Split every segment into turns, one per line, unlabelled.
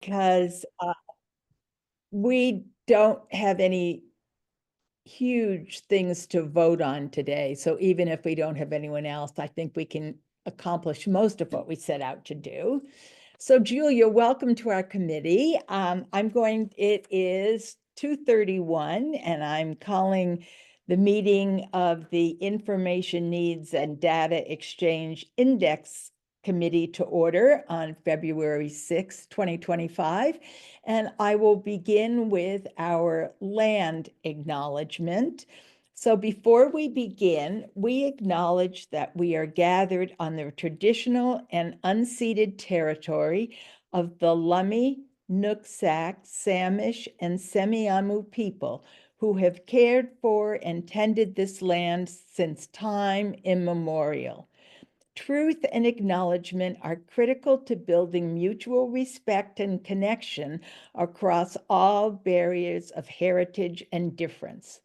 because we don't have any huge things to vote on today. So even if we don't have anyone else, I think we can accomplish most of what we set out to do. So Julia, welcome to our committee. It is 2:31 and I'm calling the meeting of the Information Needs and Data Exchange Index Committee to order on February 6, 2025. And I will begin with our land acknowledgement. So before we begin, we acknowledge that we are gathered on the traditional and unceded territory of the Lummi, Nooksack, Samish, and Semiahmoo people who have cared for and tended this land since time immemorial. Truth and acknowledgement are critical to building mutual respect and connection across all barriers of heritage and difference.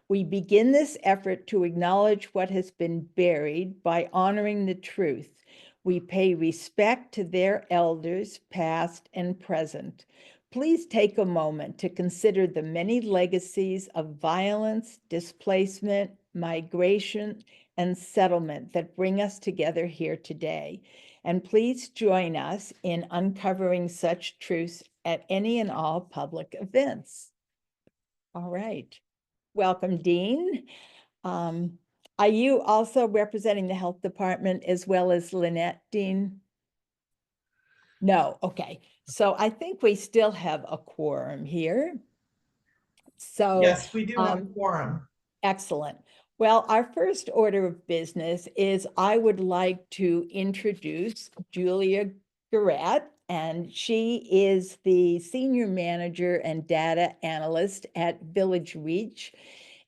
We begin this effort to acknowledge what has been buried by honoring the truth. We pay respect to their elders, past and present. Please take a moment to consider the many legacies of violence, displacement, migration, and settlement that bring us together here today. And please join us in uncovering such truths at any and all public events. All right. Welcome, Dean. Are you also representing the health department as well as Lynette, Dean? No, okay. So I think we still have a quorum here. So
yes, we do have a quorum.
Excellent. Well, our first order of business is I would like to introduce Julia Garrett, and she is the Senior Manager and Data Analyst at Village Reach.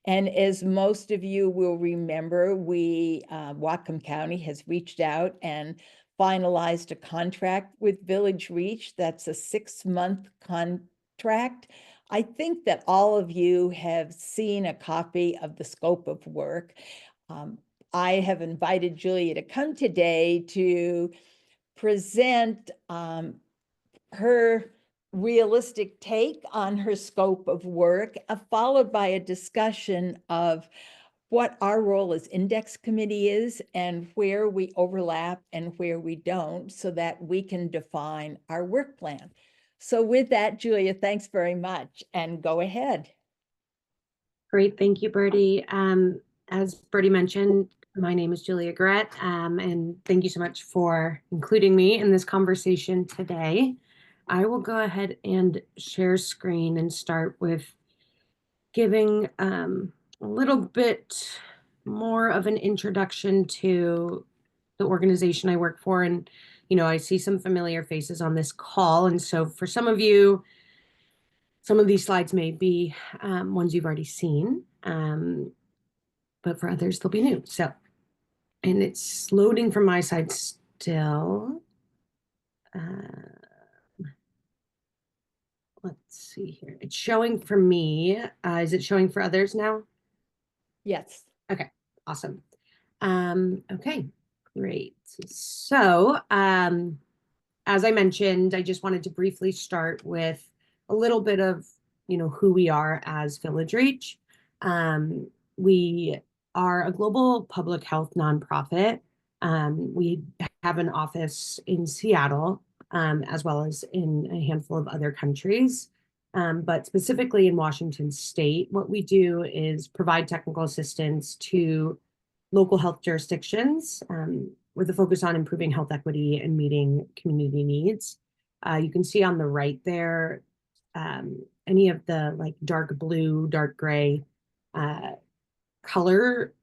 And as most of you will remember, Whatcom County has reached out and finalized a contract with Village Reach. That's a 6-month contract. I think that all of you have seen a copy of the scope of work. I have invited Julia to come today to present her realistic take on her scope of work, followed by a discussion of what our role as index committee is and where we overlap and where we don't, so that we can define our work plan. So with that, Julia, thanks very much, and go ahead.
Great, thank you, Bertie. As Bertie mentioned, my name is Julia Garrett, and thank you so much for including me in this conversation today. I will go ahead and share screen and start with giving a little bit more of an introduction to the organization I work for. And, you know, I see some familiar faces on this call. And so for some of you, some of these slides may be ones you've already seen, but for others, they'll be new. So, and it's loading from my side still. Let's see here. It's showing for me. Is it showing for others now?
Yes.
Okay, awesome. Okay, great. So, as I mentioned, I just wanted to briefly start with a little bit of, you know, who we are as Village Reach. We are a global public health nonprofit. We have an office in Seattle, as well as in a handful of other countries. But specifically in Washington State, what we do is provide technical assistance to local health jurisdictions with a focus on improving health equity and meeting community needs. You can see on the right there, any of the like dark blue, dark gray color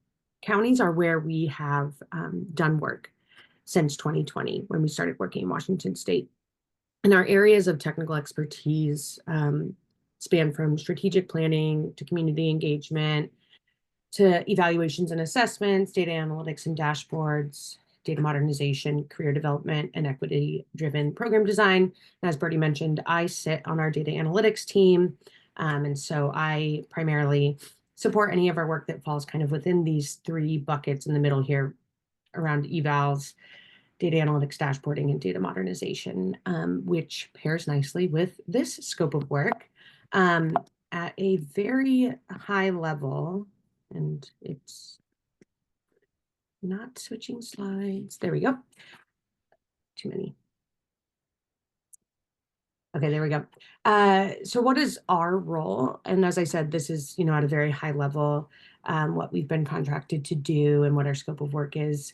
counties are where we have done work since 2020 when we started working in Washington State. And our areas of technical expertise span from strategic planning to community engagement to evaluations and assessments, data analytics and dashboards, data modernization, career development, and equity-driven program design. As Bertie mentioned, I sit on our data analytics team. And so I primarily support any of our work that falls kind of within these 3 buckets in the middle here around evals, data analytics dashboarding and data modernization, which pairs nicely with this scope of work at a very high level. And it's not switching slides. There we go. Too many. Okay, there we go. So what is our role? And as I said, this is, at a very high level, what we've been contracted to do and what our scope of work is.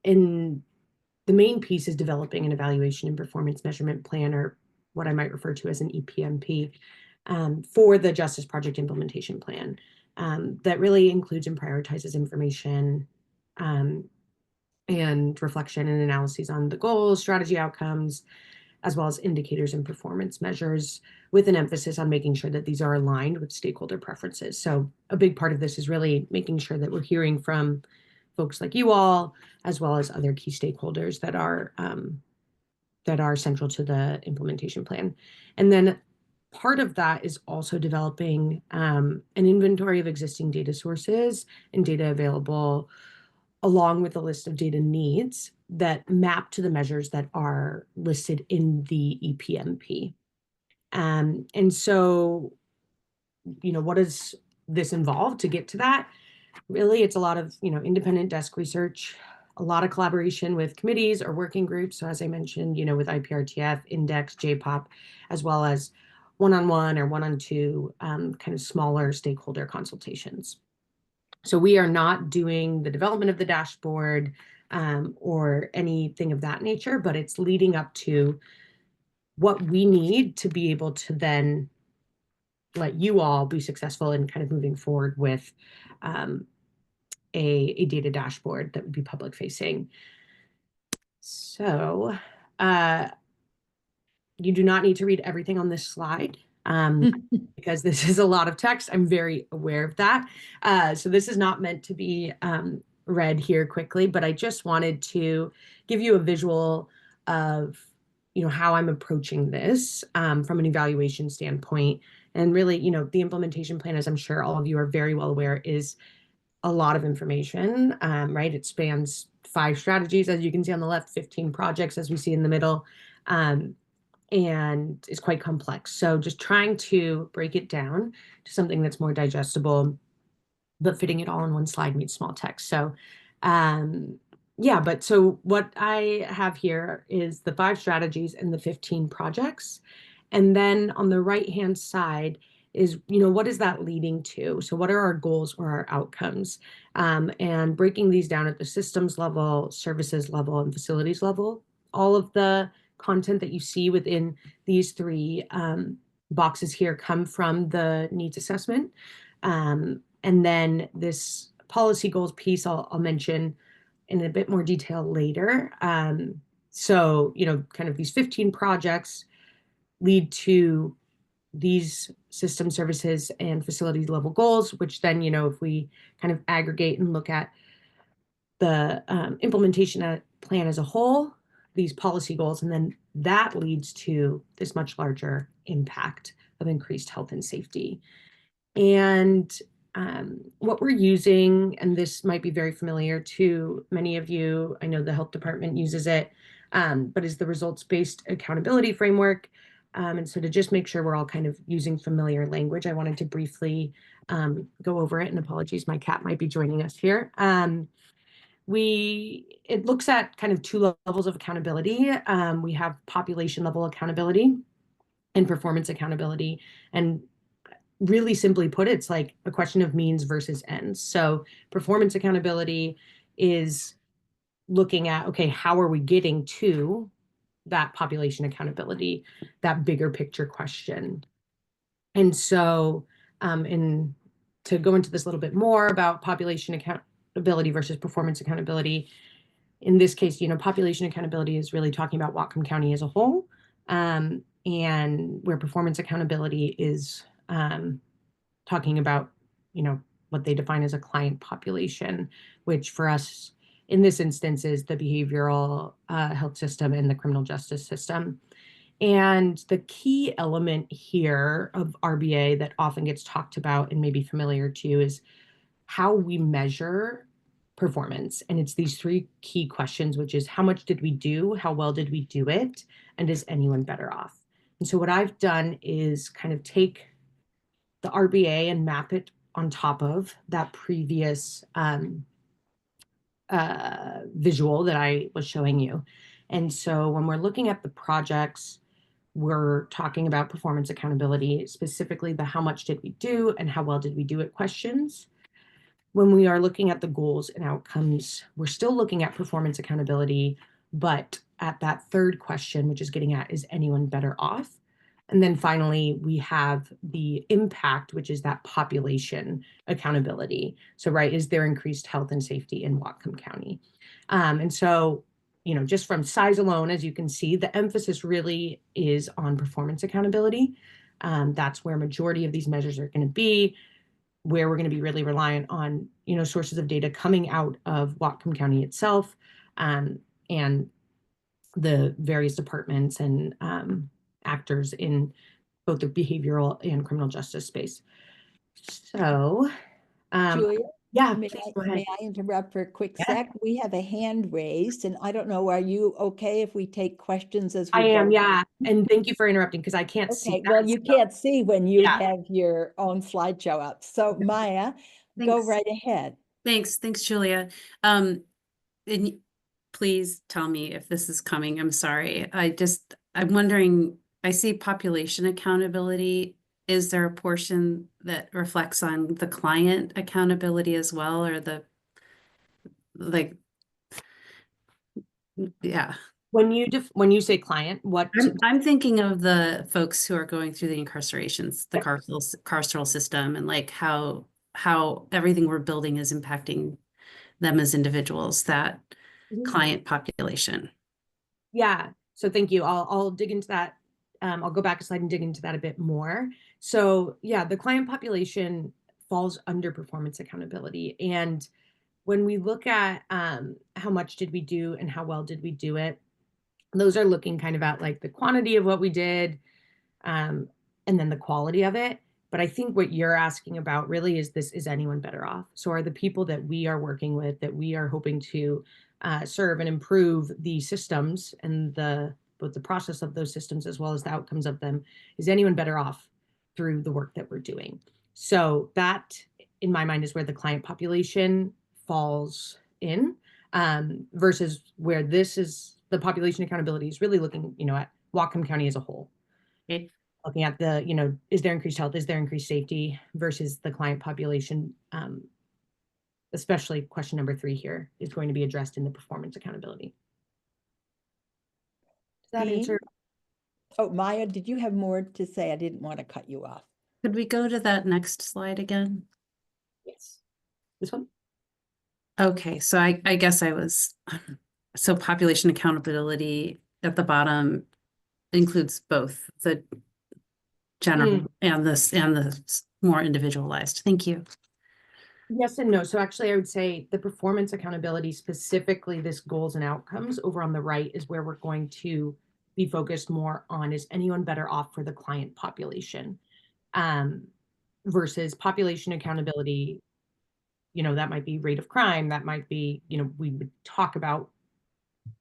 In the main piece is developing an evaluation and performance measurement plan, or what I might refer to as an EPMP, for the Justice Project Implementation Plan, that really includes and prioritizes information and reflection and analyses on the goals, strategy outcomes, as well as indicators and performance measures, with an emphasis on making sure that these are aligned with stakeholder preferences. So a big part of this is really making sure that we're hearing from folks like you all, as well as other key stakeholders that are central to the implementation plan. And then part of that is also developing an inventory of existing data sources and data available, along with a list of data needs that map to the measures that are listed in the EPMP. And so, what does this involve to get to that? Really, it's a lot of, independent desk research, a lot of collaboration with committees or working groups. So as I mentioned, with IPRTF, Index, JPOP, as well as one-on-one or one-on-two kind of smaller stakeholder consultations. So we are not doing the development of the dashboard or anything of that nature, but it's leading up to what we need to be able to then let you all be successful in kind of moving forward with a data dashboard that would be public facing. So you do not need to read everything on this slide because this is a lot of text. I'm very aware of that. So this is not meant to be read here quickly, but I just wanted to give you a visual of how I'm approaching this from an evaluation standpoint. And really, the implementation plan, as I'm sure all of you are very well aware, is a lot of information, right? It spans 5 strategies, as you can see on the left, 15 projects, as we see in the middle, and is quite complex. So just trying to break it down to something that's more digestible, but fitting it all in one slide meets small text. So yeah, but so what I have here is the 5 strategies and the 15 projects. And then on the right-hand side is, what is that leading to? So what are our goals or our outcomes? And breaking these down at the systems level, services level, and facilities level. All of the content that you see within these 3 boxes here come from the needs assessment. And then this policy goals piece I'll mention in a bit more detail later. So, kind of these 15 projects lead to these system services and facilities level goals, which then, if we kind of aggregate and look at the implementation plan as a whole, these policy goals, and then that leads to this much larger impact of increased health and safety. And what we're using, and this might be very familiar to many of you, I know the health department uses it, but is the results-based accountability framework. And so to just make sure we're all kind of using familiar language, I wanted to briefly go over it, and apologies, my cat might be joining us here. It looks at kind of 2 levels of accountability. We have population level accountability and performance accountability. And really simply put, it's like a question of means versus ends. So performance accountability is looking at, okay, how are we getting to that population accountability, that bigger picture question? And so, to go into this a little bit more about population accountability versus performance accountability, in this case, population accountability is really talking about Whatcom County as a whole, and where performance accountability is talking about, what they define as a client population, which for us in this instance is the behavioral health system and the criminal justice system. And the key element here of RBA that often gets talked about and may be familiar to you is how we measure performance. And it's these three key questions, which is how much did we do? How well did we do it? And is anyone better off? And so what I've done is kind of take the RBA and map it on top of that previous visual that I was showing you. And so when we're looking at the projects, we're talking about performance accountability, specifically the how much did we do and how well did we do it questions. When we are looking at the goals and outcomes, we're still looking at performance accountability, but at that third question, which is getting at, is anyone better off? And then finally, we have the impact, which is that population accountability. So, right, is there increased health and safety in Whatcom County? And so, just from size alone, as you can see, the emphasis really is on performance accountability. That's where majority of these measures are going to be, where we're going to be really reliant on, sources of data coming out of Whatcom County itself, and the various departments and actors in both the behavioral and criminal justice space. So,
Julia,
yeah,
may
please
I,
go ahead.
may I interrupt for a quick
Yeah.
sec? We have a hand raised, and I don't know, are you okay if we take questions as we
I am,
go?
yeah. And thank you for interrupting because I can't see
Okay,
that.
well, you can't see when you
Yeah.
have your own slideshow up. So Maya, go
Thanks.
right ahead.
Thanks, Julia. And please tell me if this is coming. I'm sorry. I'm wondering, I see population accountability. Is there a portion that reflects on the client accountability as well, or like, yeah.
When you say client, what?
I'm thinking of the folks who are going through the incarcerations, the carceral system, and like how everything we're building is impacting them as individuals, that client population.
Yeah. So thank you. I'll dig into that. I'll go back a slide and dig into that a bit more. So yeah, the client population falls under performance accountability. And when we look at how much did we do and how well did we do it, those are looking kind of at like the quantity of what we did, and then the quality of it. But I think what you're asking about really is anyone better off? So are the people that we are working with, that we are hoping to serve and improve the systems and both the process of those systems as well as the outcomes of them, is anyone better off through the work that we're doing? So that, in my mind, is where the client population falls in, versus where this is the population accountability is really looking, at Whatcom County as a whole.
Okay.
Looking at the, is there increased health, is there increased safety versus the client population, especially question number 3 here is going to be addressed in the performance accountability. Does that
Dean?
answer?
Oh, Maya, did you have more to say? I didn't want to cut you off.
Could we go to that next slide again?
Yes. This one?
Okay, so I guess so population accountability at the bottom includes both the general and the more individualized. Thank you.
Yes and no. So actually, I would say the performance accountability, specifically this goals and outcomes over on the right, is where we're going to be focused more on, is anyone better off for the client population, versus population accountability. That might be rate of crime. That might be, we would talk about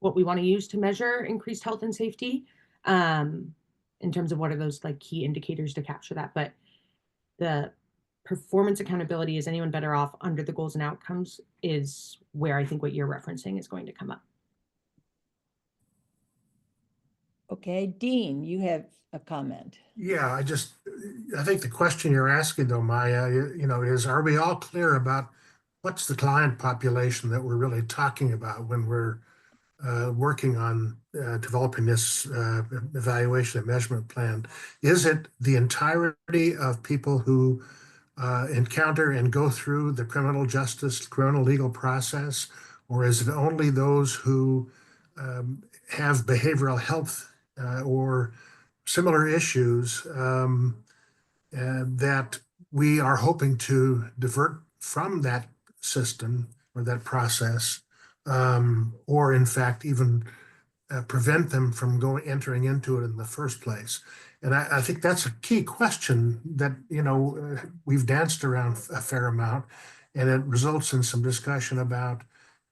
what we want to use to measure increased health and safety, in terms of what are those like key indicators to capture that. But the performance accountability, is anyone better off under the goals and outcomes, is where I think what you're referencing is going to come up.
Okay, Dean, you have a comment.
Yeah, I think the question you're asking though, Maya, are we all clear about what's the client population that we're really talking about when we're working on developing this evaluation and measurement plan? Is it the entirety of people who encounter and go through the criminal legal process, or is it only those who have behavioral health or similar issues that we are hoping to divert from that system or that process, or in fact even prevent them from entering into it in the first place? And I think that's a key question that we've danced around a fair amount. and it results in some discussion about,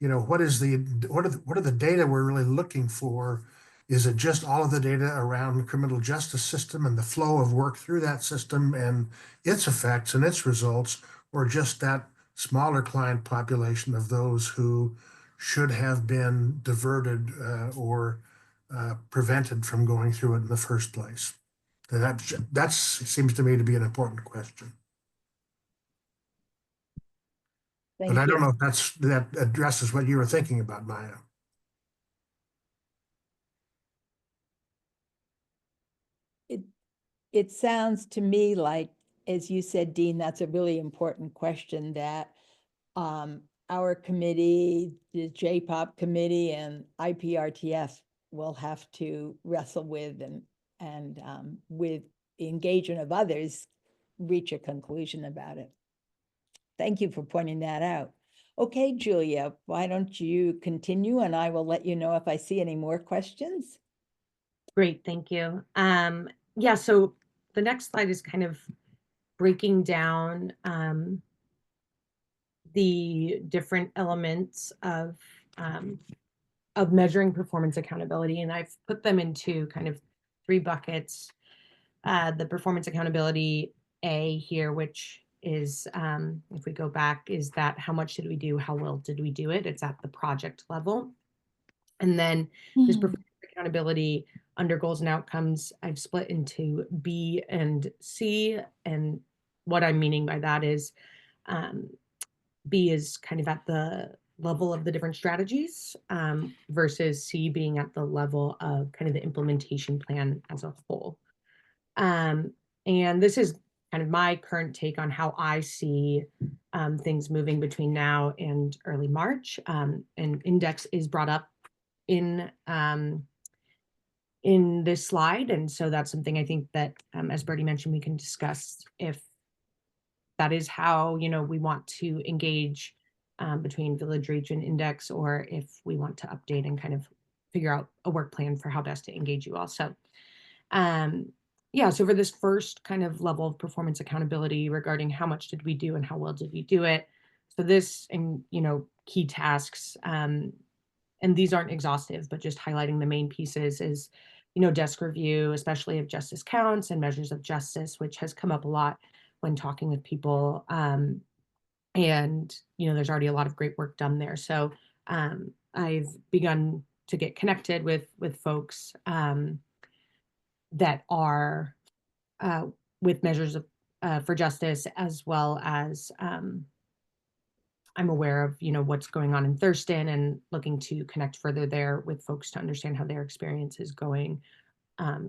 what are the data we're really looking for? Is it just all of the data around the criminal justice system and the flow of work through that system and its effects and its results, or just that smaller client population of those who should have been diverted or prevented from going through it in the first place? And that seems to me to be an important question. But I
Thank
don't know
you.
if that addresses what you were thinking about, Maya.
It sounds to me like, as you said, Dean, that's a really important question that our committee, the J-POP committee and IPRTF will have to wrestle with and with the engagement of others, reach a conclusion about it. Thank you for pointing that out. Okay, Julia, why don't you continue and I will let you know if I see any more questions.
Great, thank you. Yeah, so the next slide is kind of breaking down the different elements of measuring performance accountability, and I've put them into kind of 3 buckets. The performance accountability A here, which is, if we go back, is that how much did we do? How well did we do it? It's at the project level. And then this performance accountability under goals and outcomes, I've split into B and C. And what I'm meaning by that is B is kind of at the level of the different strategies versus C being at the level of kind of the implementation plan as a whole. And this is kind of my current take on how I see things moving between now and early March. And index is brought up in this slide. And so that's something I think that, as Bertie mentioned, we can discuss if that is how, we want to engage between Village Reach and Index, or if we want to update and kind of figure out a work plan for how best to engage you all. So yeah, so for this first kind of level of performance accountability regarding how much did we do and how well did we do it. So this, and key tasks, and these aren't exhaustive, but just highlighting the main pieces is, desk review, especially of justice counts and measures of justice, which has come up a lot when talking with people. And, there's already a lot of great work done there. So I've begun to get connected with folks that are with measures of for justice, as well as I'm aware of, what's going on in Thurston and looking to connect further there with folks to understand how their experience is going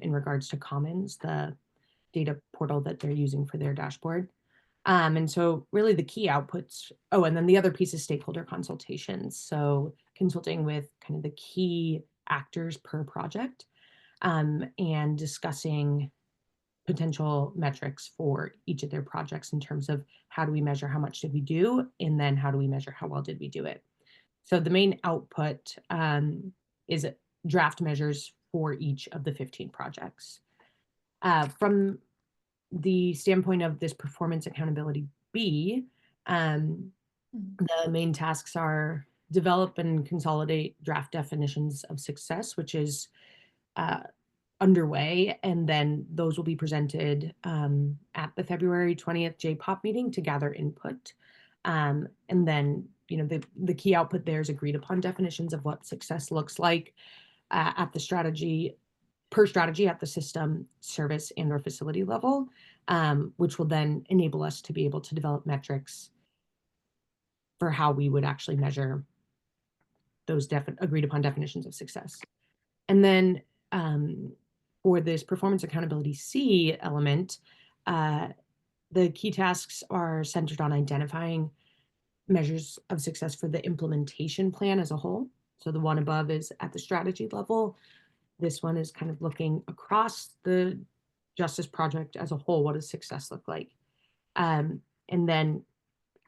in regards to Commons, the data portal that they're using for their dashboard. And so really the key outputs, and then the other piece is stakeholder consultations. So consulting with kind of the key actors per project and discussing potential metrics for each of their projects in terms of how do we measure how much did we do, and then how do we measure how well did we do it. So the main output is draft measures for each of the 15 projects. From the standpoint of this performance accountability B, the main tasks are develop and consolidate draft definitions of success, which is underway, and then those will be presented at the February 20th J-POP meeting to gather input. And then, the key output there is agreed upon definitions of what success looks like at the strategy, per strategy at the system, service, and or facility level, which will then enable us to be able to develop metrics for how we would actually measure those agreed upon definitions of success. And then for this performance accountability C element, the key tasks are centered on identifying measures of success for the implementation plan as a whole. So the one above is at the strategy level. This one is kind of looking across the justice project as a whole. What does success look like? And then,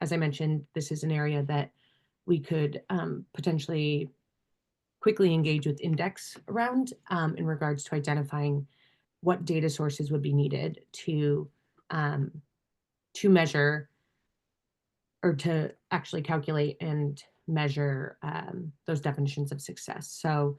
as I mentioned, this is an area that we could potentially quickly engage with Index around in regards to identifying what data sources would be needed to measure or to actually calculate and measure those definitions of success. So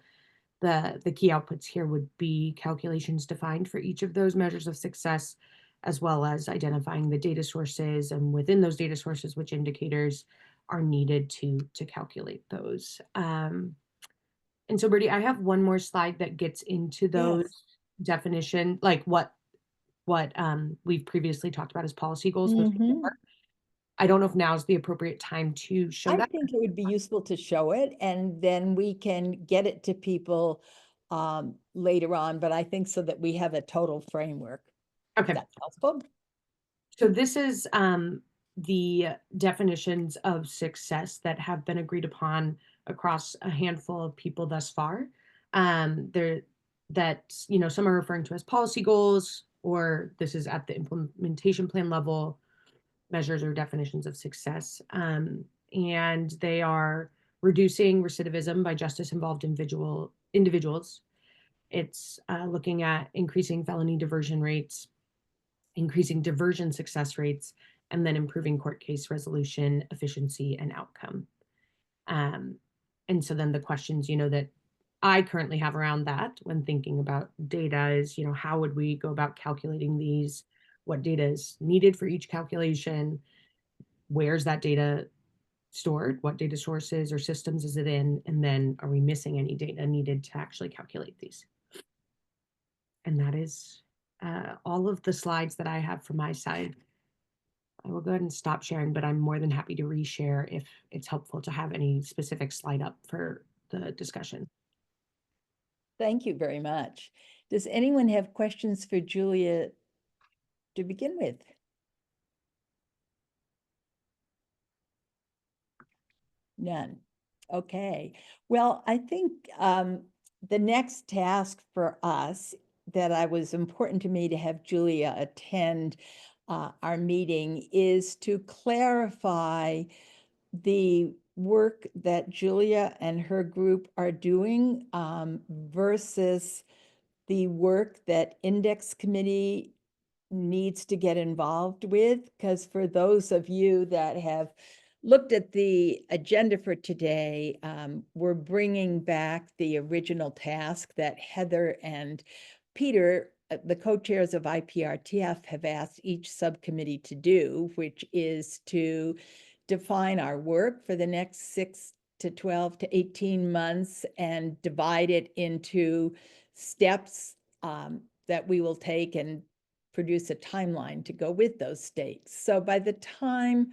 the key outputs here would be calculations defined for each of those measures of success, as well as identifying the data sources, and within those data sources, which indicators are needed to calculate those. And so, Bertie, I have one more slide that gets into those definition, like what we've previously talked about as policy goals.
Mhm.
I don't know if now is the appropriate time to show
I
that.
think it would be useful to show it, and then we can get it to people later on, but I think so that we have a total framework.
Okay.
That's helpful.
So this is the definitions of success that have been agreed upon across a handful of people thus far. There that, you know, some are referring to as policy goals, or this is at the implementation plan level, measures or definitions of success. And they are reducing recidivism by justice involved individuals. It's looking at increasing felony diversion rates, increasing diversion success rates, and then improving court case resolution efficiency and outcome. And so then the questions, you know, that I currently have around that when thinking about data is, you know, how would we go about calculating these? What data is needed for each calculation? Where's that data stored? What data sources or systems is it in? And then are we missing any data needed to actually calculate these? And that is all of the slides that I have from my side. I will go ahead and stop sharing, but I'm more than happy to reshare if it's helpful to have any specific slide up for the discussion.
Thank you very much. Does anyone have questions for Julia to begin with? None. Okay. Well, I think the next task for us that I was important to me to have Julia attend our meeting is to clarify the work that Julia and her group are doing versus the work that Index Committee needs to get involved with. Because for those of you that have looked at the agenda for today, we're bringing back the original task that Heather and Peter, the co-chairs of IPRTF, have asked each subcommittee to do, which is to define our work for the next 6 to 12 to 18 months and divide it into steps that we will take and produce a timeline to go with those states. So by the time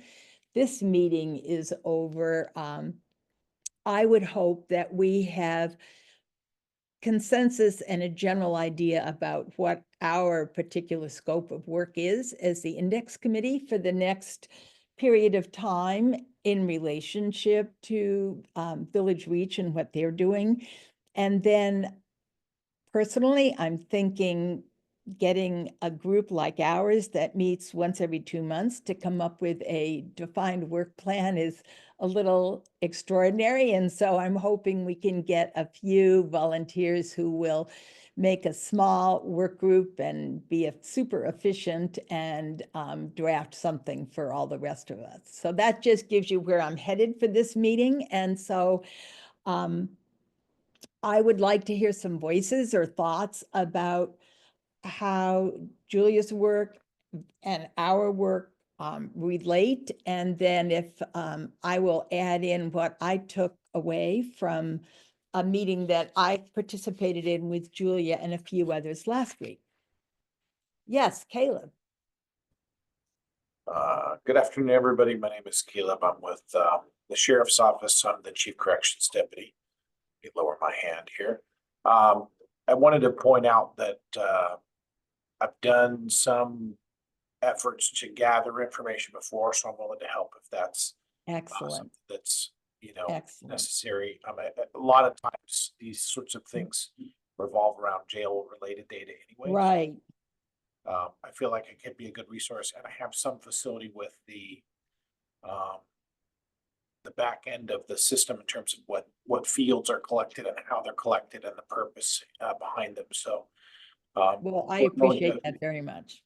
this meeting is over, I would hope that we have consensus and a general idea about what our particular scope of work is as the Index Committee for the next period of time in relationship to Village Reach and what they're doing. And then personally, I'm thinking getting a group like ours that meets once every 2 months to come up with a defined work plan is a little extraordinary. And so I'm hoping we can get a few volunteers who will make a small work group and be super efficient and draft something for all the rest of us. So that just gives you where I'm headed for this meeting. And so I would like to hear some voices or thoughts about how Julia's work and our work relate. And then if I will add in what I took away from a meeting that I participated in with Julia and a few others last week. Yes, Caleb.
Good afternoon, everybody. My name is Caleb. I'm with the Sheriff's Office. I'm the Chief Corrections Deputy. Let me lower my hand here. I wanted to point out that I've done some efforts to gather information before, so I'm willing to help if that's
Excellent.
something that's, you know,
Excellent.
necessary. A lot of times these sorts of things revolve around jail-related data anyway.
Right.
I feel like it could be a good resource, and I have some facility with the back end of the system in terms of what fields are collected and how they're collected and the purpose behind them. So,
Well, I appreciate that very much.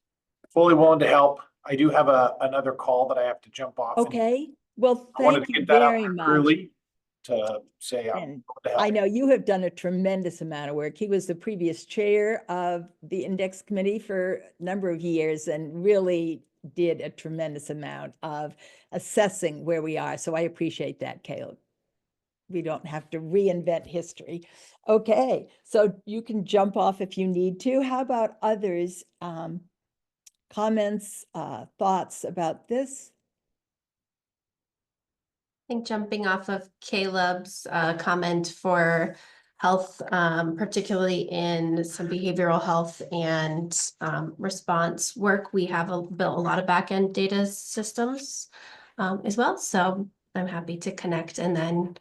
fully willing to help. I do have another call that I have to jump off.
Okay. Well,
I wanted
thank
to
you
get that out
very
there
much.
early to say I'm
And
going to
I
help.
know you have done a tremendous amount of work. He was the previous chair of the index committee for a number of years and really did a tremendous amount of assessing where we are. So I appreciate that, Caleb. We don't have to reinvent history. Okay, so you can jump off if you need to. How about others? Comments, thoughts about this?
I think jumping off of Caleb's comment for health, particularly in some behavioral health and response work, we have built a lot of back-end data systems as well. So I'm happy to connect and then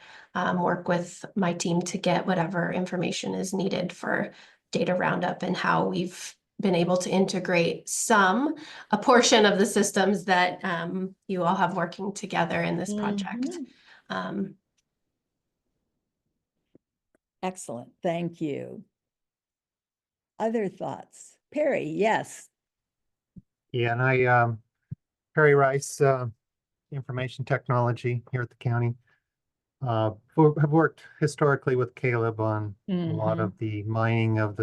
work with my team to get whatever information is needed for data roundup and how we've been able to integrate a portion of the systems that you all have working together in this project.
Mhm. Excellent, thank you. Other thoughts? Perry, yes.
Yeah, and Perry Rice, Information Technology here at the county. Have worked historically with Caleb on a lot of the mining of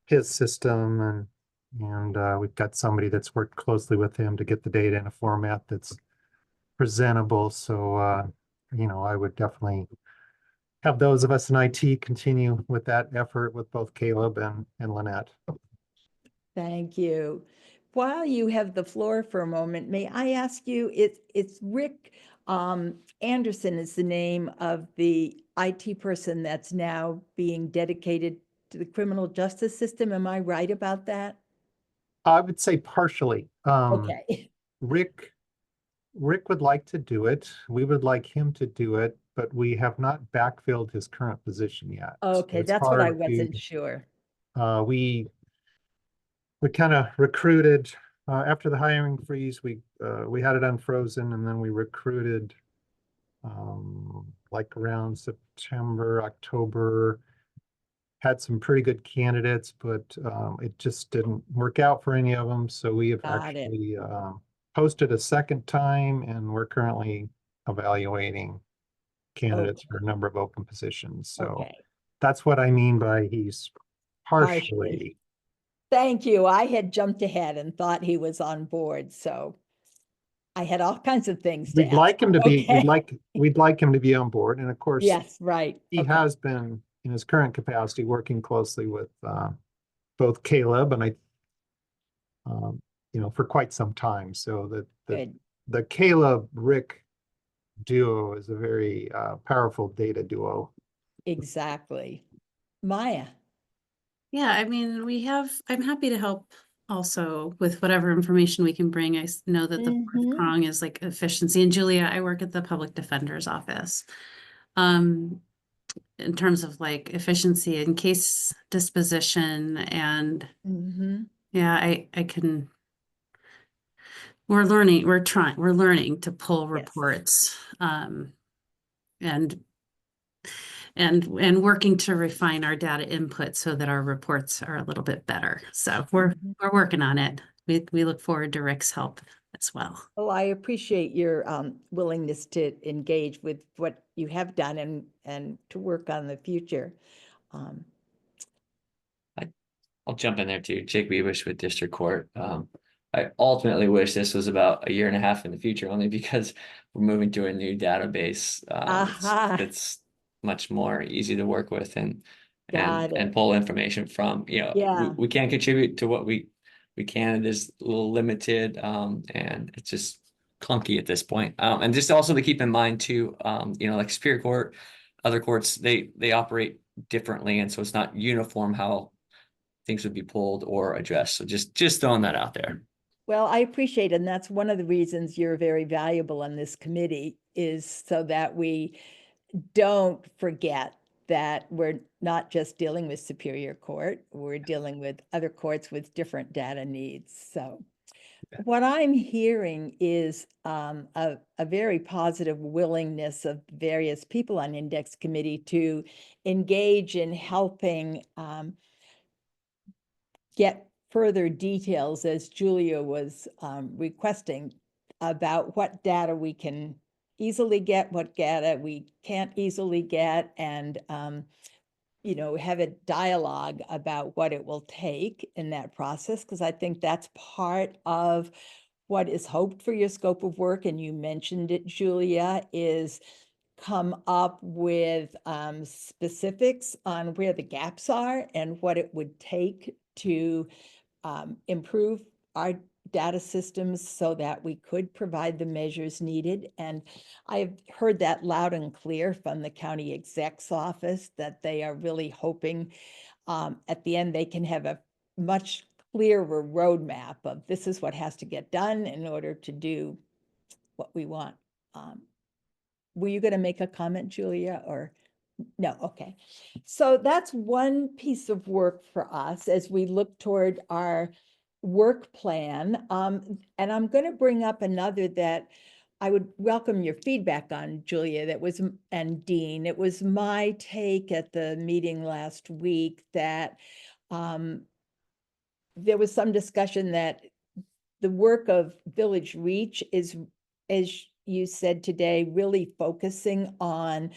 his system, and we've got somebody that's worked closely with him to get the data in a format that's presentable. So, I would definitely have those of us in IT continue with that effort with both Caleb and Lynette.
Thank you. While you have the floor for a moment, may I ask you, it's Rick Anderson is the name of the IT person that's now being dedicated to the criminal justice system. Am I right about that?
I would say partially.
Okay,
Rick would like to do it. We would like him to do it, but we have not backfilled his current position yet. So
okay,
it's
that's what I
hard to-
wasn't sure.
We kind of recruited after the hiring freeze. We had it unfrozen, and then we recruited like around September, October. Had some pretty good candidates, but it just didn't work out for any of them. So we have
Got it.
actually posted a second time, and we're currently evaluating candidates for a number of open positions. So
Okay,
that's what I mean by he's
Partially.
partially.
thank you. I had jumped ahead and thought he was on board, so I had all kinds of things to
We'd
ask.
like him to be,
Okay.
we'd like him to be on board. And of course,
Yes, right.
he
Okay.
has been in his current capacity working closely with both Caleb and for quite some time. So
Good.
the Caleb Rick duo is a very powerful data duo.
Exactly. Maya.
Yeah, I mean, I'm happy to help also with whatever information we can bring. Know that the fourth
Mhm.
prong is like efficiency. And Julia, I work at the public defender's office. In terms of like efficiency and case disposition and
Mhm.
yeah, I can. We're learning to pull
Yes.
reports, and working to refine our data input so that our reports are a little bit better. So we're working on it. We look forward to Rick's help as well.
Well, I appreciate your willingness to engage with what you have done and to work on the future. Um,
I'll jump in there too. Jake Weavish with District Court. I ultimately wish this was about a year and a half in the future, only because we're moving to a new database.
Aha.
It's much more easy to work with and
Got it.
pull information from.
Yeah.
We can't contribute to what we can. It is a little limited, and it's just clunky at this point. And just also to keep in mind too, like Superior Court, other courts, they operate differently, and so it's not uniform how things would be pulled or addressed. So just throwing that out there.
Well, I appreciate it. And that's one of the reasons you're very valuable on this committee, is so that we don't forget that we're not just dealing with Superior Court, we're dealing with other courts with different data needs. So what I'm hearing is a very positive willingness of various people on Index Committee to engage in helping get further details, as Julia was requesting, about what data we can easily get what data we can't easily get, and you know, have a dialogue about what it will take in that process, because I think that's part of what is hoped for your scope of work, and you mentioned it, Julia, is come up with specifics on where the gaps are and what it would take to improve our data systems so that we could provide the measures needed. And I've heard that loud and clear from the county exec's office, that they are really hoping at the end they can have a much clearer roadmap of this is what has to get done in order to do what we want. Were you going to make a comment, Julia, or? No, okay. So that's one piece of work for us as we look toward our work plan. And I'm going to bring up another that I would welcome your feedback on, Julia, that was, and Dean. It was my take at the meeting last week that there was some discussion that the work of Village Reach is, as you said today, really focusing on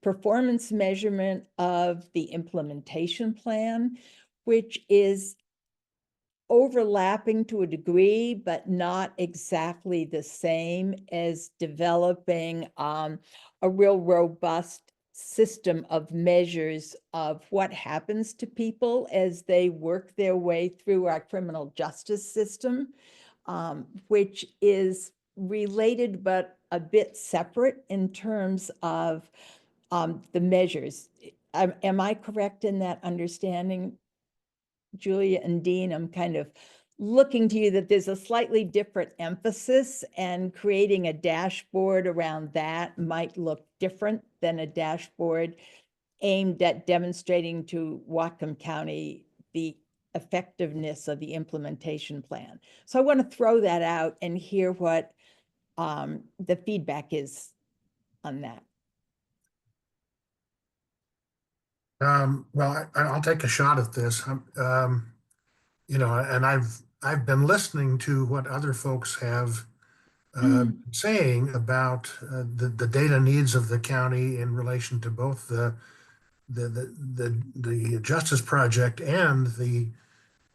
performance measurement of the implementation plan, which is overlapping to a degree, but not exactly the same as developing a real robust system of measures of what happens to people as they work their way through our criminal justice system, which is related but a bit separate in terms of the measures. Am I correct in that understanding, Julia and Dean? I'm kind of looking to you that there's a slightly different emphasis, and creating a dashboard around that might look different than a dashboard aimed at demonstrating to Whatcom County the effectiveness of the implementation plan. So I want to throw that out and hear what the feedback is on that.
Well, I'll take a shot at this. You know, and I've been listening to what other folks have saying about the data needs of the county in relation to both the Justice Project and the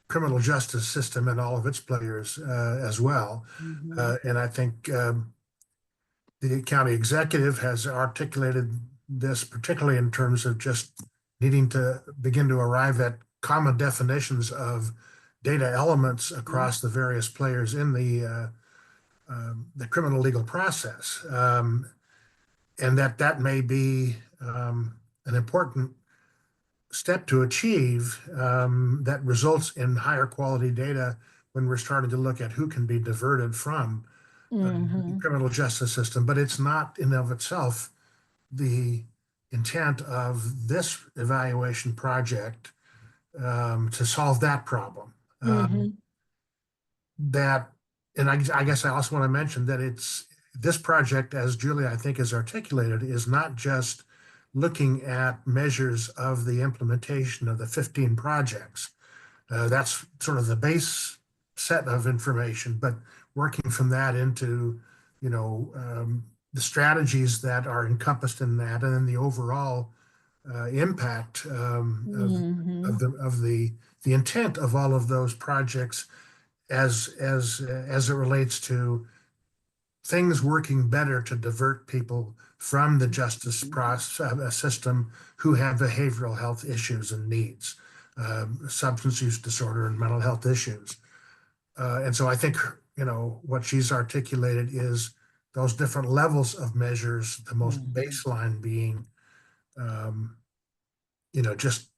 criminal justice system and all of its players as well. And I think the county executive has articulated this particularly in terms of just needing to begin to arrive at common definitions of data elements across the various players in the criminal legal process, and that may be an important step to achieve that results in higher quality data when we're starting to look at who can be diverted from the criminal justice system. But it's not in of itself the intent of this evaluation project to solve that problem. That, and I guess I also want to mention that this project, as Julia, I think, has articulated, is not just looking at measures of the implementation of the 15 projects. That's sort of the base set of information, but working from that into, you know, the strategies that are encompassed in that, and then the overall impact of the intent of all of those projects as it relates to things working better to divert people from the justice process system who have behavioral health issues and needs, substance use disorder and mental health issues. And so I think, you know, what she's articulated is those different levels of measures, the most baseline being, you know, just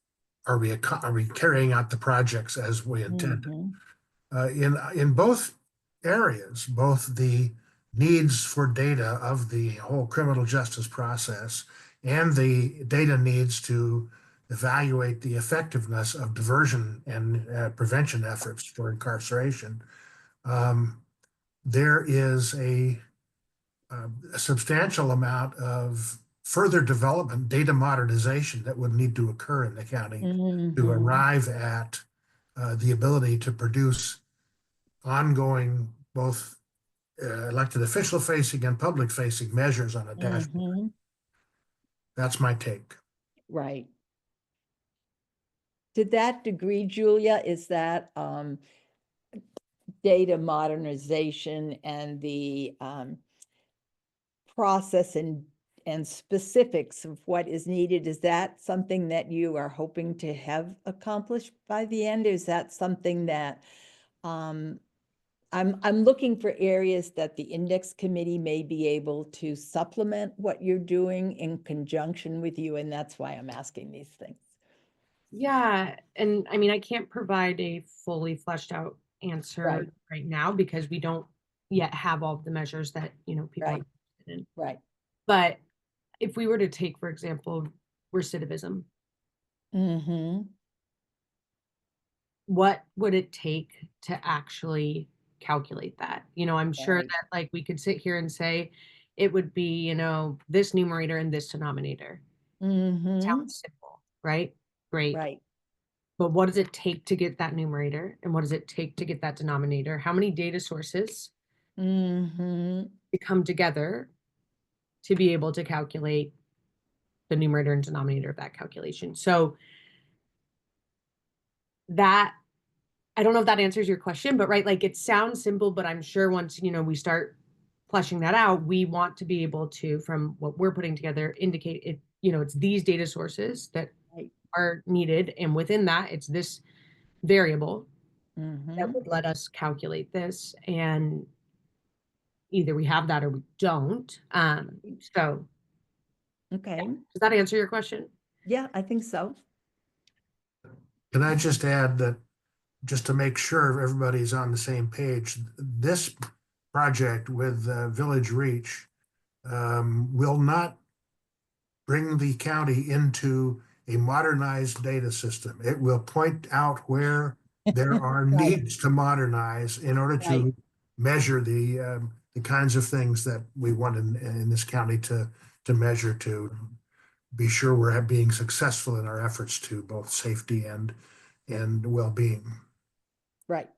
are we carrying out the projects as we intended? In both areas, both the needs for data of the whole criminal justice process and the data needs to evaluate the effectiveness of diversion and prevention efforts for incarceration, there is a substantial amount of further development, data modernization that would need to occur in the county to arrive at the ability to produce ongoing both elected official facing and public facing measures on a dashboard.
Mhm.
That's my take.
Right. To that degree, Julia, is that data modernization and the process and specifics of what is needed, is that something that you are hoping to have accomplished by the end? Is that something that I'm looking for areas that the index committee may be able to supplement what you're doing in conjunction with you, and that's why I'm asking these things.
Yeah, and I mean, I can't provide a fully fleshed out answer
Right.
right now because we don't yet have all of the measures that, people are
Right.
interested in.
Right.
But if we were to take, for example, recidivism,
Mm-hmm.
what would it take to actually calculate that? I'm sure
Right.
that like we could sit here and say it would be, this numerator and this denominator.
Mm-hmm.
Sounds simple, right? Great.
Right.
But what does it take to get that numerator? And what does it take to get that denominator? How many data sources
Mm-hmm.
to come together to be able to calculate the numerator and denominator of that calculation? So that, I don't know if that answers your question, but right, like it sounds simple, but I'm sure once, we start fleshing that out, we want to be able to, from what we're putting together, indicate it, it's these data sources that
Right.
are needed. And within that, it's this variable that
Mm-hmm.
would let us calculate this. And either we have that or we don't. So
Okay.
does that answer your question?
Yeah, I think so.
Can I just add that, just to make sure everybody's on the same page, this project with Village Reach will not bring the county into a modernized data system. It will point out where there are
Right.
needs to modernize in order to
Right.
measure the kinds of things that we want in this county to measure, to be sure we're being successful in our efforts to both safety and well-being.
Right.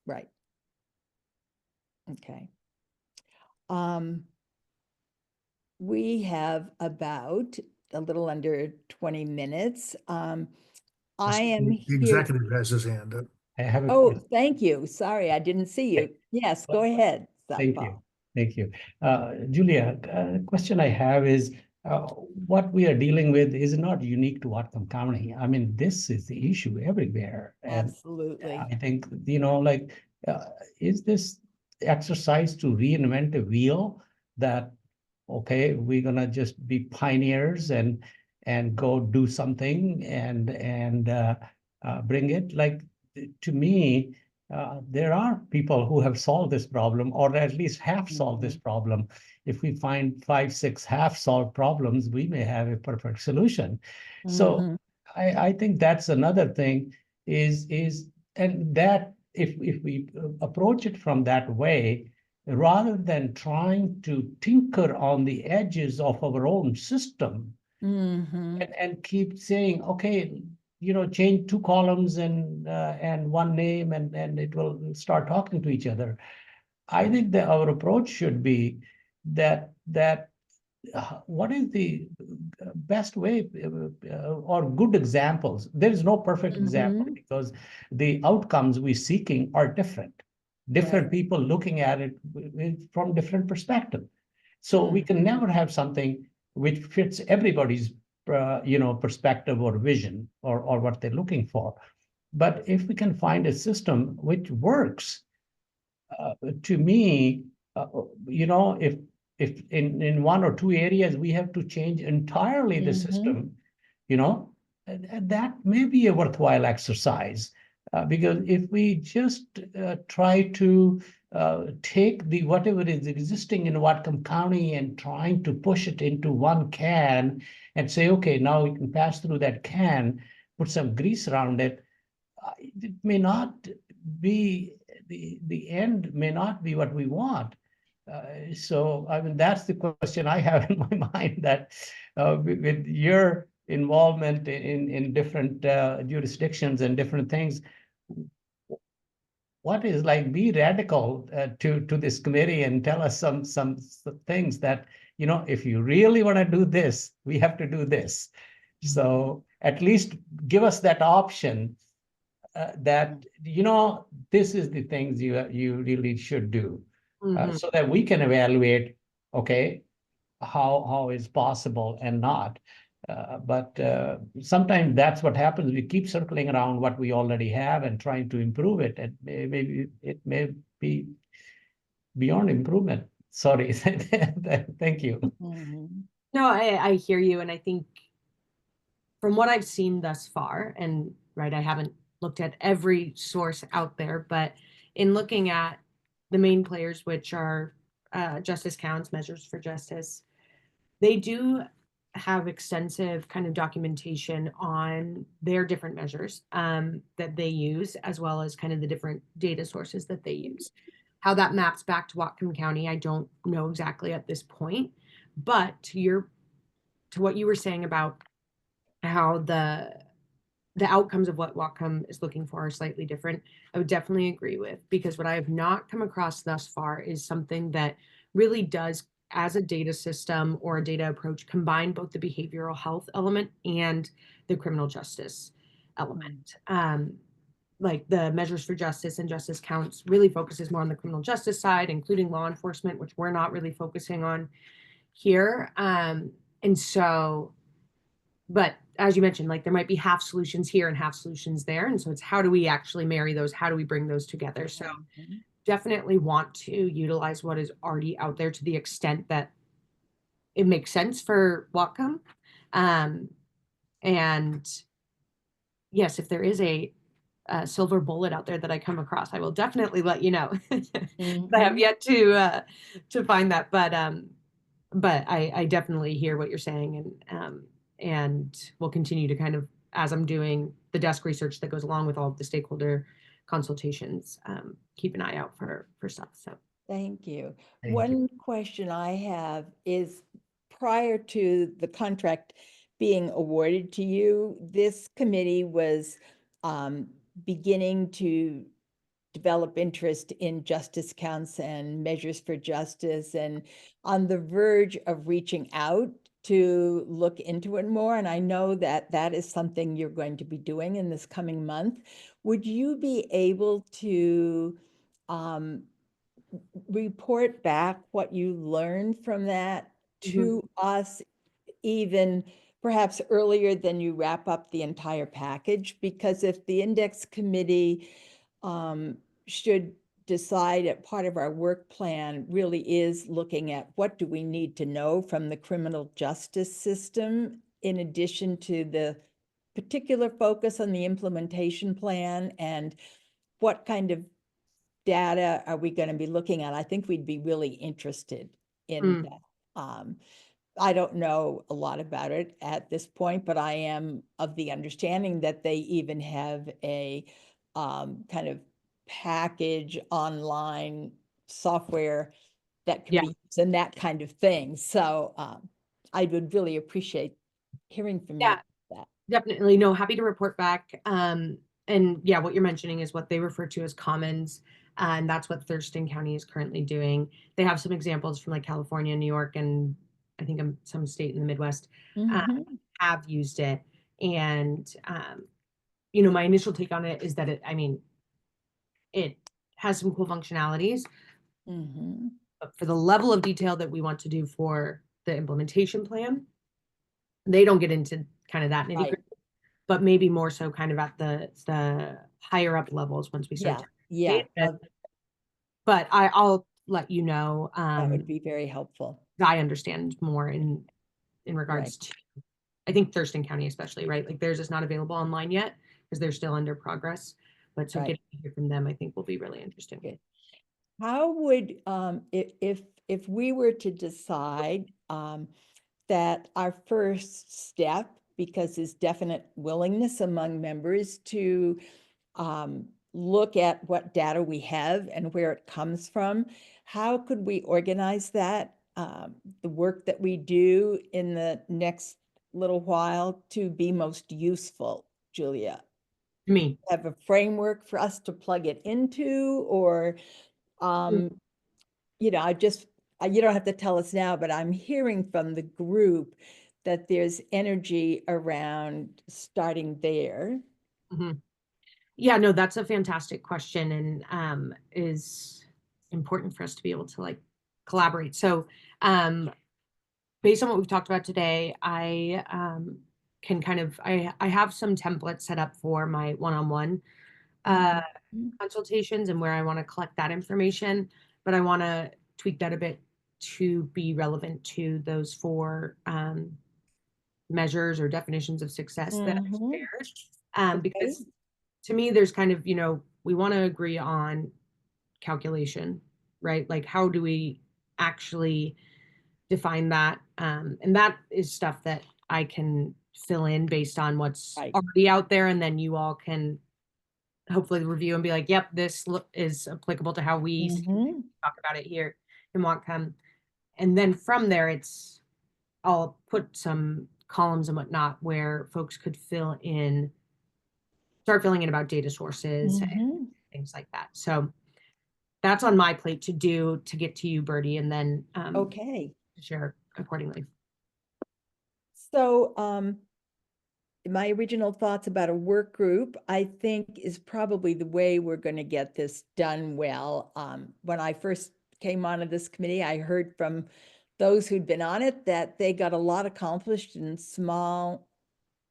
Right. Okay. We have about a little under 20 minutes. I am
The
here.
executive has his hand up.
I have a
Oh,
question.
thank you. Sorry, I didn't see you. Yes, go ahead.
Thank
Satpal.
you. Thank you. Julia, question I have is, what we are dealing with is not unique to Whatcom County. I mean, this is the issue everywhere. And
Absolutely.
I think, is this exercise to reinvent a wheel that, okay, we're gonna just be pioneers and go do something and bring it? Like, to me, there are people who have solved this problem, or at least half solved this problem. If we find 5, 6 half-solved problems, we may have a perfect solution. So
Mhm.
I think that's another thing is and that if we approach it from that way, rather than trying to tinker on the edges of our own system
Mhm.
and keep saying, okay, change 2 columns and one name and it will start talking to each other. I think that our approach should be that what is the best way or good examples? There is no perfect example
Mhm.
because the outcomes we're seeking are different. Different people looking at it from different perspective. So we can never have something which fits everybody's perspective or vision or what they're looking for. But if we can find a system which works, to me, if in 1 or 2 areas we have to change entirely the system, and that may be a worthwhile exercise. Because if we just try to take the whatever is existing in Whatcom County and trying to push it into one can and say, okay, now we can pass through that can, put some grease around it, it may not be the end may not be what we want. So I mean, that's the question I have in my mind, that with your involvement in different jurisdictions and different things, what is like, be radical to this committee and tell us some things that, you know, if you really want to do this, we have to do this. So at least give us that option that, you know, this is the things you really should do,
Mhm.
so that we can evaluate, okay, how is possible and not. But sometimes that's what happens. We keep circling around what we already have and trying to improve it, and maybe it may be beyond improvement. Sorry. Thank you.
Mhm.
No, I hear you, and I think from what I've seen thus far, and right, I haven't looked at every source out there, but in looking at the main players, which are Justice Counts, Measures for Justice, they do have extensive kind of documentation on their different measures that they use, as well as kind of the different data sources that they use. How that maps back to Whatcom County, I don't know exactly at this point, but to what you were saying about how the outcomes of what Whatcom is looking for are slightly different, I would definitely agree with, because what I have not come across thus far is something that really does, as a data system or a data approach, combine both the behavioral health element and the criminal justice element. Like the Measures for Justice and Justice Counts really focuses more on the criminal justice side, including law enforcement, which we're not really focusing on here. And so, but as you mentioned, like there might be half solutions here and half solutions there. And so it's how do we actually marry those? How do we bring those together? So
Mhm.
definitely want to utilize what is already out there to the extent that it makes sense for Whatcom. And yes, if there is a silver bullet out there that I come across, I will definitely let you know. I have
Mhm.
yet to find that, but I definitely hear what you're saying, and will continue to kind of, as I'm doing the desk research that goes along with all of the stakeholder consultations, keep an eye out for stuff. So
Thank you.
Thank you.
One question I have is, prior to the contract being awarded to you, this committee was beginning to develop interest in justice counts and measures for justice, and on the verge of reaching out to look into it more. And I know that that is something you're going to be doing in this coming month. Would you be able to report back what you learned from that to us, even perhaps earlier than you wrap up the entire package? Because if the index committee should decide that part of our work plan really is looking at what do we need to know from the criminal justice system, in addition to the particular focus on the implementation plan, and what kind of data are we going to be looking at? I think we'd be really interested in that. I don't know a lot about it at this point, but I am of the understanding that they even have a kind of package online software that can
Yeah.
be used and that kind of thing. So I would really appreciate hearing from you
Yeah.
about that.
Definitely. No, happy to report back. And yeah, what you're mentioning is what they refer to as commons. And that's what Thurston County is currently doing. They have some examples from like California, New York, and I think some state in the Midwest
Mhm.
have used it. And, you know, my initial take on it is that it has some cool functionalities,
Mhm.
but for the level of detail that we want to do for the implementation plan, they don't get into kind of that nitty
Right.
gritty. But maybe more so kind of at the higher up levels once we start.
Yeah,
But I'll let you know.
that would be very helpful.
I understand more in regards to, I think Thurston County especially, right? Like theirs is not available online yet because they're still under progress. But so
Right.
getting to hear from them, I think will be really interesting.
Good. How would, if we were to decide that our first step, because there's definite willingness among members to look at what data we have and where it comes from, how could we organize that, the work that we do in the next little while, to be most useful, Julia?
Me.
have a framework for us to plug it into, or, you know, you don't have to tell us now, but I'm hearing from the group that there's energy around starting there.
Yeah, no, that's a fantastic question, and is important for us to be able to like collaborate. So based on what we've talked about today, I can kind of I have some templates set up for my one-on-one consultations and where I want to collect that information, but I want to tweak that a bit to be relevant to those 4 measures or definitions of success that I shared. Because to me, there's kind of, we want to agree on calculation, right? Like, how do we actually define that? And that is stuff that I can fill in based on what's
Right.
already out there. And then you all can hopefully review and be like, yep, this is applicable to how we talk about it here in Whatcom. And then from there, I'll put some columns and whatnot where folks could start filling in about data sources and things like that. So that's on my plate to do, to get to you, Bertie, and then
Okay.
share accordingly.
So, my original thoughts about a work group, I think, is probably the way we're going to get this done well. When I first came onto this committee, I heard from those who'd been on it that they got a lot accomplished in small,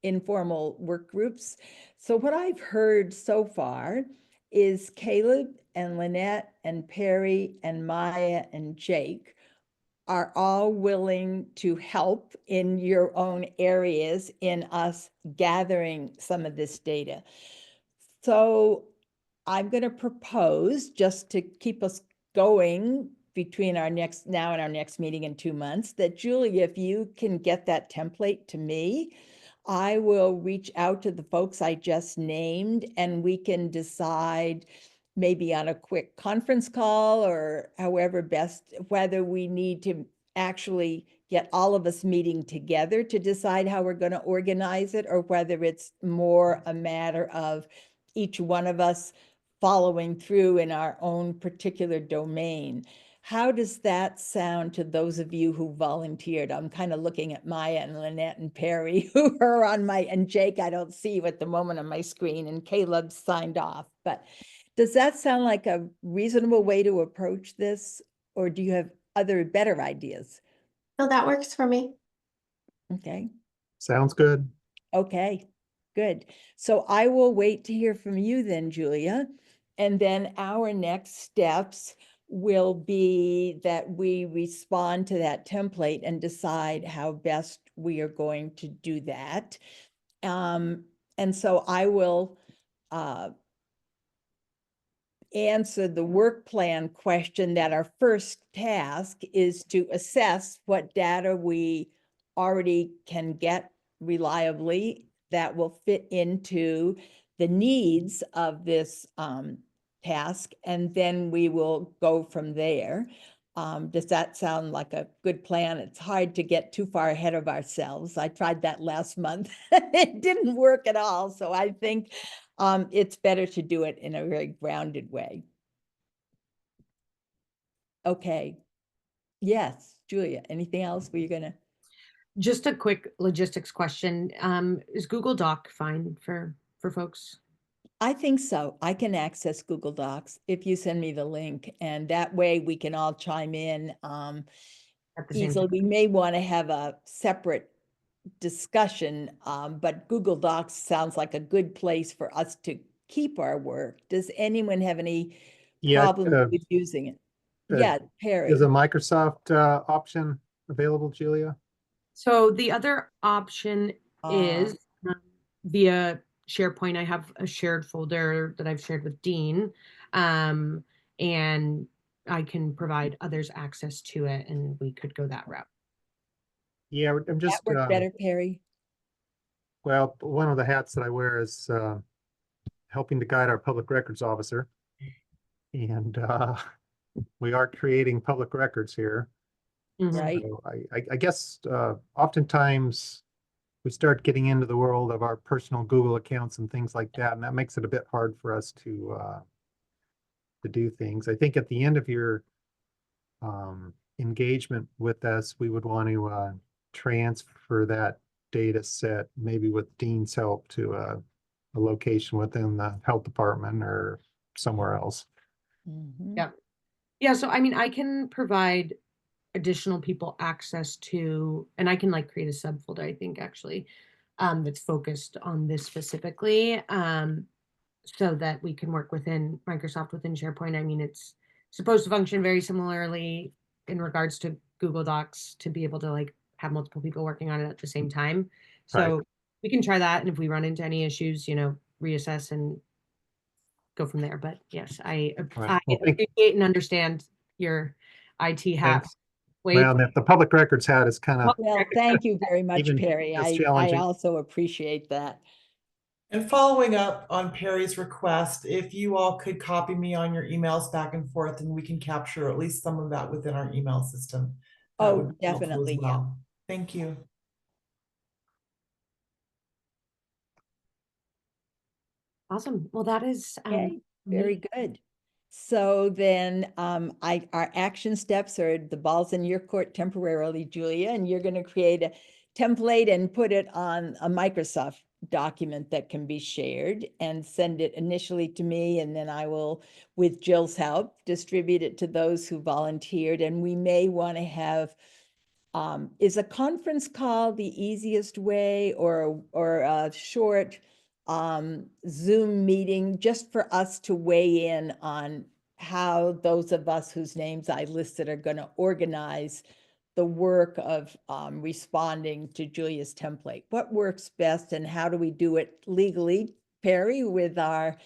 informal work groups. So what I've heard so far is Caleb and Lynette and Perry and Maya and Jake are all willing to help in your own areas in us gathering some of this data. So I'm going to propose, just to keep us going between now and our next meeting in 2 months, that Julia, if you can get that template to me, I will reach out to the folks I just named, and we can decide maybe on a quick conference call or however best, whether we need to actually get all of us meeting together to decide how we're going to organize it, or whether it's more a matter of each one of us following through in our own particular domain. How does that sound to those of you who volunteered? I'm kind of looking at Maya and Lynette and Perry, who are and Jake, I don't see you at the moment on my screen, and Caleb signed off. But does that sound like a reasonable way to approach this? Or do you have other better ideas?
No, that works for me.
Okay.
Sounds good.
Okay, good. So I will wait to hear from you then, Julia. And then our next steps will be that we respond to that template and decide how best we are going to do that. And so I will answer the work plan question that our first task is to assess what data we already can get reliably that will fit into the needs of this task, and then we will go from there. Does that sound like a good plan? It's hard to get too far ahead of ourselves. I tried that last month. It didn't work at all. So I think it's better to do it in a very grounded way. Okay. Yes, Julia, anything else? Were you gonna?
Just a quick logistics question. Is Google Doc fine for folks?
I think so. I can access Google Docs if you send me the link, and that way we can all chime in
At the same
easily.
time?
We may want to have a separate discussion, but Google Docs sounds like a good place for us to keep our work. Does anyone have any
Yeah,
problem with using it? Yeah, Perry.
is a Microsoft option available, Julia?
So the other option is
Ah.
via SharePoint. I have a shared folder that I've shared with Dean, and I can provide others access to it, and we could go that route.
Yeah, I'm
That
just,
work better, Perry?
well, one of the hats that I wear is helping to guide our public records officer. And we are creating public records here.
Mhm.
Right.
So I guess oftentimes we start getting into the world of our personal Google accounts and things like that, and that makes it a bit hard for us to do things. I think at the end of your engagement with us, we would want to transfer that data set, maybe with Dean's help, to a location within the health department or somewhere else.
Mhm.
Yeah. Yeah, so I mean, I can provide additional people access to, and I can like create a subfolder, I think actually, that's focused on this specifically, so that we can work within Microsoft, within SharePoint. I mean, it's supposed to function very similarly in regards to Google Docs, to be able to like have multiple people working on it at the same time. So we can try that, and if we run into any issues, you know, reassess and go from there. But yes, I
Right. Well,
appreciate and understand your IT hat.
Thanks.
Wait,
Well, and if the public records hat is kind of
Well, thank you very much,
Even
Perry.
as
I
challenging.
also appreciate that.
And following up on Perry's request, if you all could copy me on your emails back and forth, and we can capture at least some of that within our email system. That
Oh,
would be helpful as
definitely, yeah.
well. Thank you.
awesome. Well, that is
Okay, very
neat.
good. So then, our action steps are the ball's in your court temporarily, Julia, and you're gonna create a template and put it on a Microsoft document that can be shared and send it initially to me, and then I will, with Jill's help, distribute it to those who volunteered, and we may want to have, is a conference call the easiest way, or a short Zoom meeting just for us to weigh in on how those of us whose names I listed are going to organize the work of responding to Julia's template? What works best, and how do we do it legally, Perry, with our,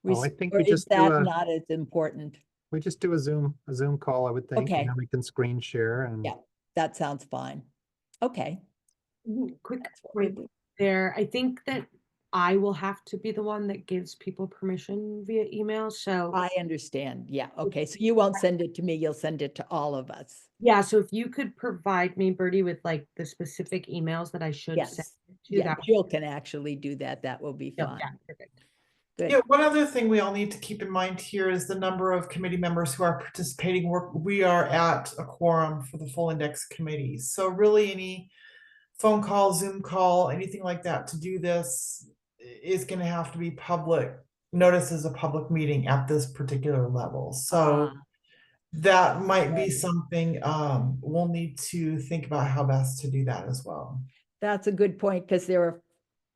Oh, I think
or
we
is
just do
that
a-
not as important?
we just do a Zoom call, I would think,
Okay.
and then we can screen share and
Yeah, that sounds fine. Okay.
Quick
That's what we'll
point
do.
there. I think that I will have to be the one that gives people permission via email. So
I understand. Yeah. Okay. So you won't send it to me. You'll send it to all of us.
yeah, so if you could provide me, Bertie, with like the specific emails that I should send
Yes.
it to,
Yeah,
that
Jill can actually do that. That will be
yeah,
fine.
perfect.
Good.
Yeah, one other thing we all need to keep in mind here is the number of committee members who are participating. We are at a quorum for the full index committee. So really any phone call, Zoom call, anything like that to do this is going to have to be public. Notice as a public meeting at this particular level. So that might be
Right.
something we'll need to think about how best to do that as well.
That's a good point, because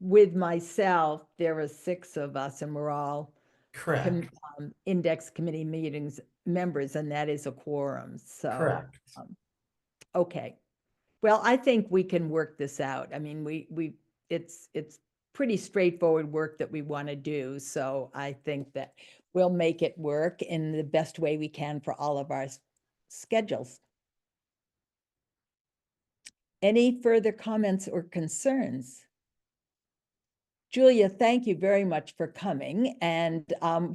with myself, there are 6 of us and we're all
Correct.
index committee meetings members, and that is a quorum. So,
Correct.
okay. Well, I think we can work this out. I mean, it's pretty straightforward work that we want to do. So I think that we'll make it work in the best way we can for all of our schedules. Any further comments or concerns? Julia, thank you very much for coming. And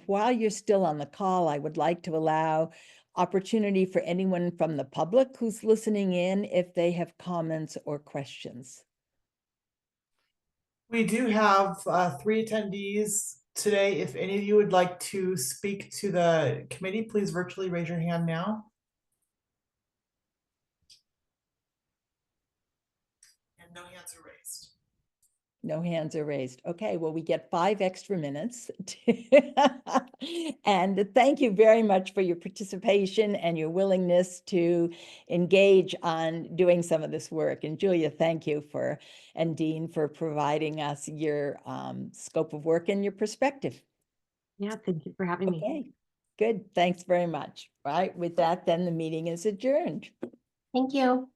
while you're still on the call, I would like to allow opportunity for anyone from the public who's listening in if they have comments or questions.
We do have 3 attendees today. If any of you would like to speak to the committee, please virtually raise your hand now. And no hands are raised.
No hands are raised. Okay, well, we get 5 extra minutes. And thank you very much for your participation and your willingness to engage on doing some of this work. And Julia, thank you and Dean, for providing us your scope of work and your perspective.
Yeah, thank you for having me.
Okay, good. Thanks very much. Right, with that, then the meeting is adjourned.
Thank you.